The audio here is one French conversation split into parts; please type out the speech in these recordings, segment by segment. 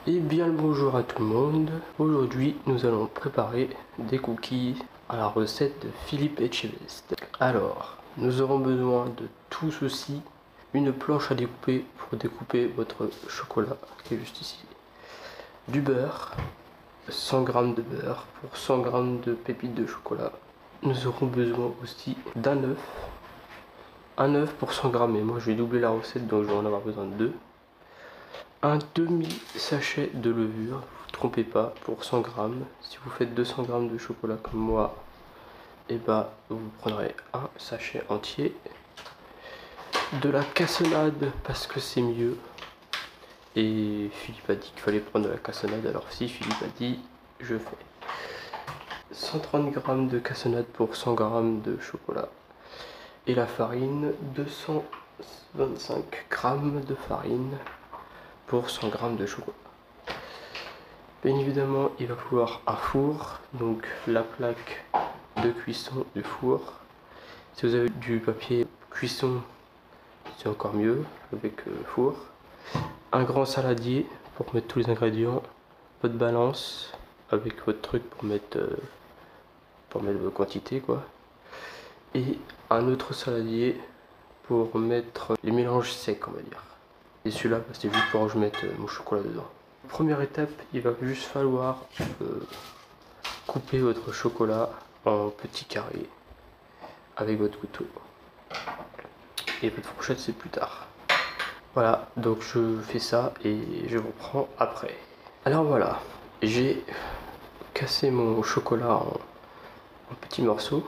Et bien le bonjour à tout le monde. Aujourd'hui nous allons préparer des cookies à la recette de Philippe Etchebest. Alors nous aurons besoin de tout ceci, une planche à découper pour découper votre chocolat qui est juste ici, du beurre, 100 g de beurre pour 100 g de pépites de chocolat. Nous aurons besoin aussi d'un œuf, un œuf pour 100 g, mais moi je vais doubler la recette donc je vais en avoir besoin de deux. Un demi-sachet de levure, vous ne trompez pas, pour 100 g. Si vous faites 200 g de chocolat comme moi, et bah vous prendrez un sachet entier. De la cassonade parce que c'est mieux. Et Philippe a dit qu'il fallait prendre de la cassonade, alors si Philippe a dit, je fais. 130 g de cassonade pour 100 g de chocolat. Et la farine, 225 g de farine pour 100 g de chocolat. Bien évidemment, il va falloir un four, donc la plaque de cuisson du four. Si vous avez du papier cuisson, c'est encore mieux avec four. Un grand saladier pour mettre tous les ingrédients, votre balance avec votre truc pour mettre vos quantités quoi. Et un autre saladier pour mettre les mélanges secs, on va dire. Et celui-là, c'est juste pour que je mette mon chocolat dedans. Première étape, il va juste falloir couper votre chocolat en petits carrés avec votre couteau. Et votre fourchette, c'est plus tard. Voilà, donc je fais ça et je vous reprends après. Alors voilà, j'ai cassé mon chocolat en petits morceaux.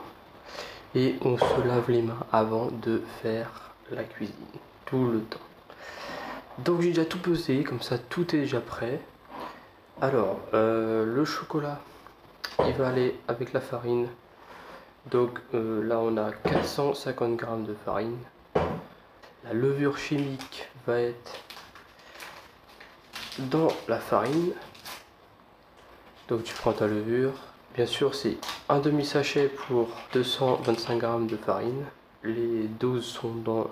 Et on se lave les mains avant de faire la cuisine, tout le temps. Donc j'ai déjà tout pesé, comme ça tout est déjà prêt. Alors, le chocolat, il va aller avec la farine. Donc là on a 450 g de farine. La levure chimique va être dans la farine. Donc tu prends ta levure. Bien sûr c'est un demi-sachet pour 225 g de farine. Les doses sont dans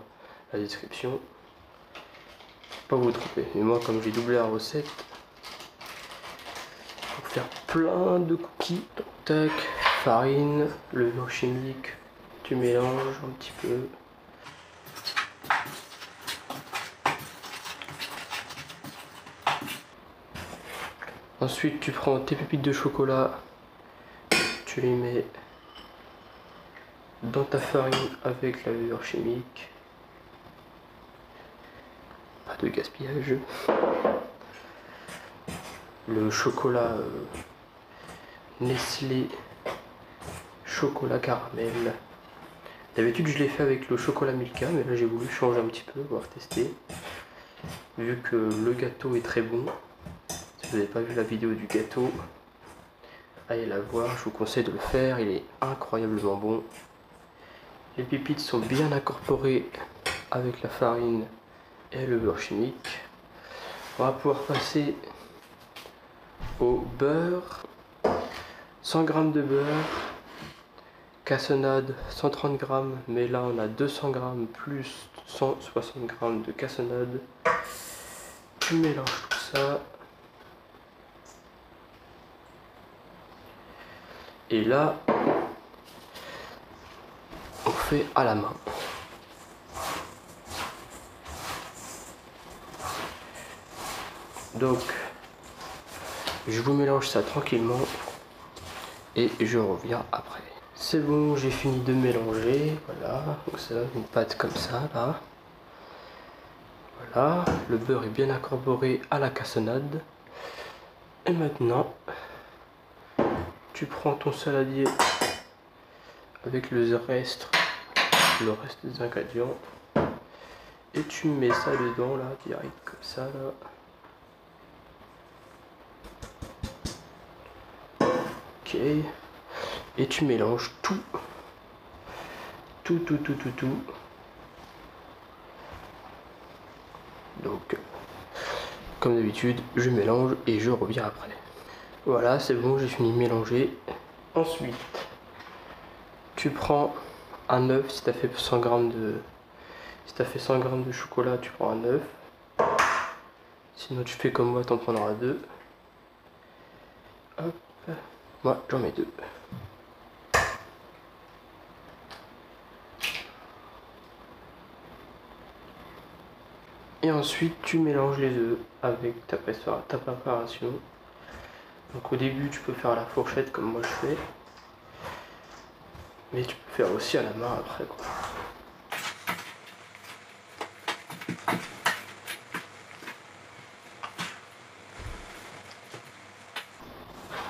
la description. Pas vous tromper. Et moi comme j'ai doublé la recette, pour faire plein de cookies. Donc, tac, farine, levure chimique, tu mélanges un petit peu. Ensuite tu prends tes pépites de chocolat, tu les mets dans ta farine avec la levure chimique. Pas de gaspillage. Le chocolat Nestlé chocolat caramel. D'habitude je l'ai fait avec le chocolat Milka, mais là j'ai voulu changer un petit peu, voir tester. Vu que le gâteau est très bon. Si vous n'avez pas vu la vidéo du gâteau, allez la voir, je vous conseille de le faire, il est incroyablement bon. Les pépites sont bien incorporées avec la farine et le beurre chimique. On va pouvoir passer au beurre. 100 g de beurre, cassonade 130 g, mais là on a 200 g plus 160 g de cassonade. Tu mélanges tout ça. Et là, on fait à la main. Donc, je vous mélange ça tranquillement et je reviens après. C'est bon, j'ai fini de mélanger. Voilà, donc ça donne une pâte comme ça là. Voilà, le beurre est bien incorporé à la cassonade. Et maintenant, tu prends ton saladier avec le reste des ingrédients et tu mets ça dedans là, direct comme ça là. Ok, et tu mélanges tout. Donc, comme d'habitude, je mélange et je reviens après. Voilà, c'est bon, j'ai fini de mélanger. Ensuite, tu prends un œuf. Si tu as fait 100 g de chocolat, tu prends un œuf. Sinon tu fais comme moi, t'en prendras 2. Hop, moi j'en mets 2. Et ensuite tu mélanges les œufs avec ta préparation. Donc au début tu peux faire à la fourchette comme moi je fais. Mais tu peux faire aussi à la main après quoi.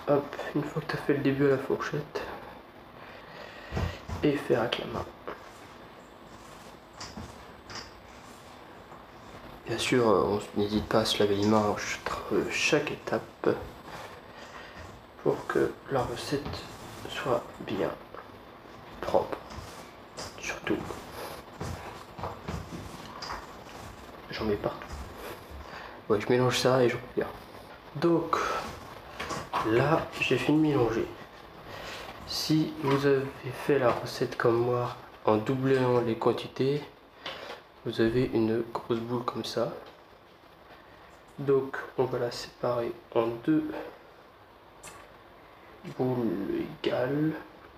Hop, une fois que tu as fait le début à la fourchette, et faire avec la main. Bien sûr, on n'hésite pas à se laver les mains entre chaque étape pour que la recette soit bien propre. Surtout, j'en mets partout. Ouais, je mélange ça et je reviens. Donc, là, j'ai fini de mélanger. Si vous avez fait la recette comme moi en doublant les quantités, vous avez une grosse boule comme ça. Donc on va la séparer en 2 boules égales.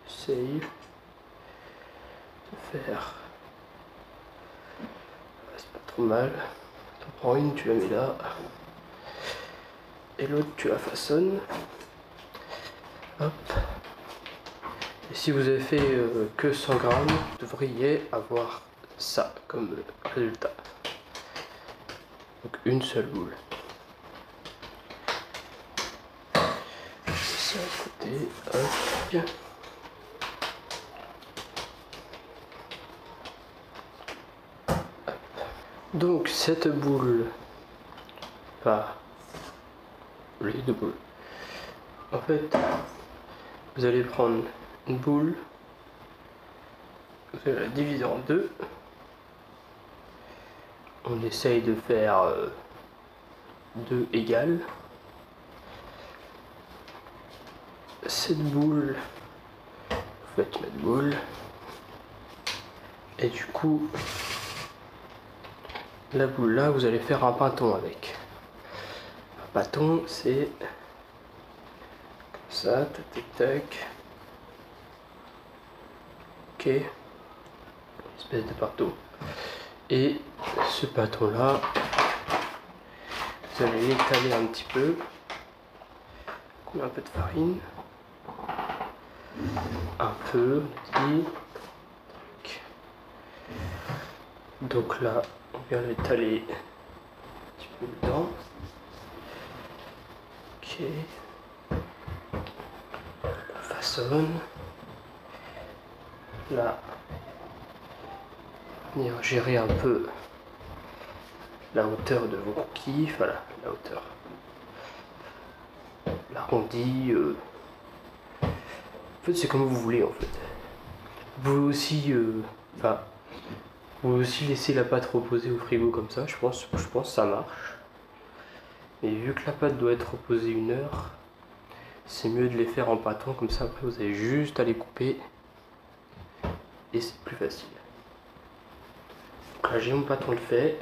Essaye de faire. C'est pas trop mal. T'en prends une, tu la mets là. Et l'autre tu la façonnes. Hop. Et si vous avez fait que 100 grammes, vous devriez avoir ça comme résultat. Donc une seule boule. Ça à côté, hop. Donc cette boule, pas les 2 boules. En fait, vous allez prendre une boule, vous allez la diviser en 2. On essaye de faire 2 égales. Cette boule, vous faites votre boule. Et du coup, la boule là, vous allez faire un pâton avec. Un pâton, c'est comme ça, tac tac tac. Ok. Espèce de pâton. Et ce pâton là, vous allez l'étaler un petit peu. On met un peu de farine. Un peu, on dit. Donc là, on vient l'étaler un petit peu dedans. Ok. On façonne. Là, venir gérer un peu la hauteur de vos cookies. Voilà, la hauteur. L'arrondi. En fait, c'est comme vous voulez en fait. Vous pouvez aussi, vous pouvez aussi laisser la pâte reposer au frigo comme ça. Je pense que ça marche. Mais vu que la pâte doit être reposée 1 heure, c'est mieux de les faire en pâton comme ça. Après, vous avez juste à les couper et c'est plus facile. Donc là, j'ai mon pâton de fait.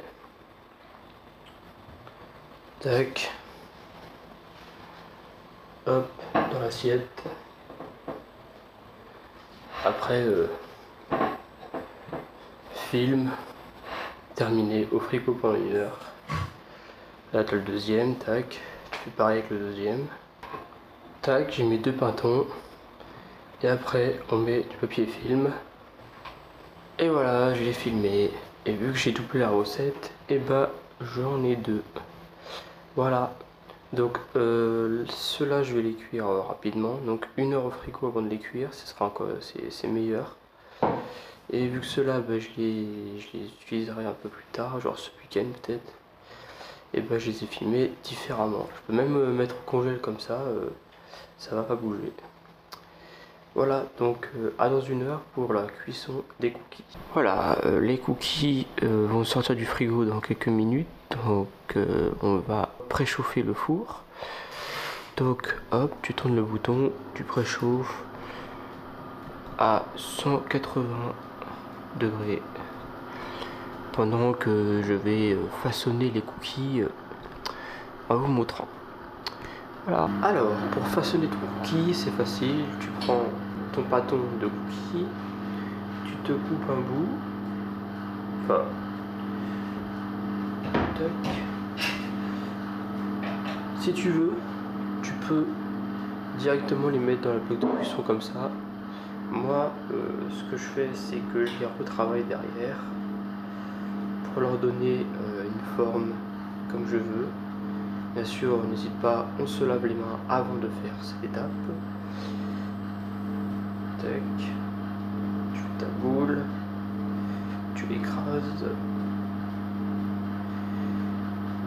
Tac. Hop, dans l'assiette. Après, film, terminé au frigo pendant 1 heure. Là, t'as le deuxième, tac. Je fais pareil avec le deuxième. Tac, j'ai mis 2 pâtons. Et après, on met du papier film. Et voilà, je l'ai filmé. Et vu que j'ai doublé la recette, et bah, j'en ai 2. Voilà. Donc, ceux-là, je vais les cuire rapidement. Donc, 1 heure au frigo avant de les cuire, ce sera encore, c'est meilleur. Et vu que ceux-là, bah, je les utiliserai un peu plus tard, genre ce week-end peut-être. Et bah, je les ai filmés différemment. Je peux même mettre au congèle comme ça va pas bouger. Voilà, donc à dans 1 heure pour la cuisson des cookies. Voilà, les cookies vont sortir du frigo dans quelques minutes. Donc on va préchauffer le four. Donc hop, tu tournes le bouton, tu préchauffes à 180 degrés. Pendant que je vais façonner les cookies en vous montrant. Voilà. Alors, pour façonner ton cookie, c'est facile. Tu prends ton bâton de cookie, tu te coupes un bout. Enfin, tac. Si tu veux, tu peux directement les mettre dans la plaque de cuisson comme ça. Moi, ce que je fais, c'est que je les retravaille derrière pour leur donner une forme comme je veux. Bien sûr, n'hésite pas, on se lave les mains avant de faire cette étape. Tac, tu fais ta boule, tu l'écrases.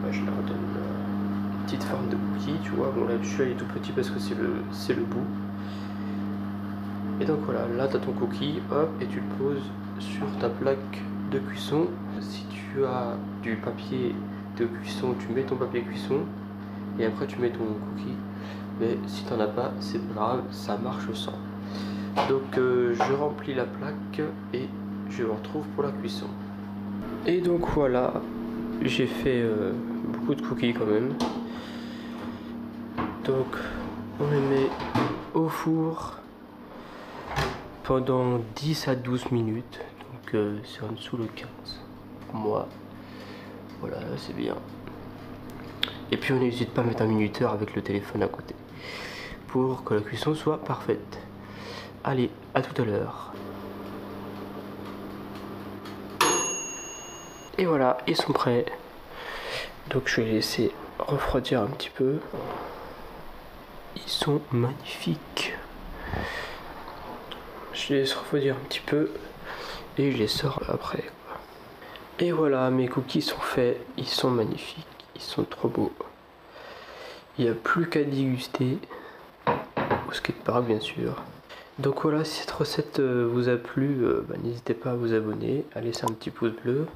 Moi, je leur donne une petite forme de cookie, tu vois. Bon, là, celui-là, il est tout petit parce que c'est le bout. Et donc voilà, là tu as ton cookie, hop, et tu le poses sur ta plaque de cuisson. Si tu as du papier de cuisson, tu mets ton papier cuisson et après tu mets ton cookie. Mais si tu n'en as pas, c'est pas grave, ça marche sans. Donc je remplis la plaque et je me retrouve pour la cuisson. Et donc voilà, j'ai fait beaucoup de cookies quand même. Donc on les met au four pendant 10 à 12 minutes, donc c'est en dessous le 15 pour moi. Voilà, c'est bien. Et puis on n'hésite pas à mettre un minuteur avec le téléphone à côté pour que la cuisson soit parfaite. Allez, à tout à l'heure. Et voilà, ils sont prêts. Donc je vais les laisser refroidir un petit peu. Ils sont magnifiques. Je les laisse refroidir un petit peu et je les sors après. Et voilà, mes cookies sont faits, ils sont magnifiques, ils sont trop beaux. Il n'y a plus qu'à déguster au skatepark bien sûr. Donc voilà, si cette recette vous a plu, n'hésitez pas à vous abonner, à laisser un petit pouce bleu,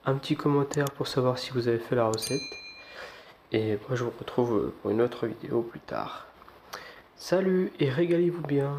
un petit commentaire pour savoir si vous avez fait la recette. Et moi je vous retrouve pour une autre vidéo plus tard. Salut et régalez-vous bien!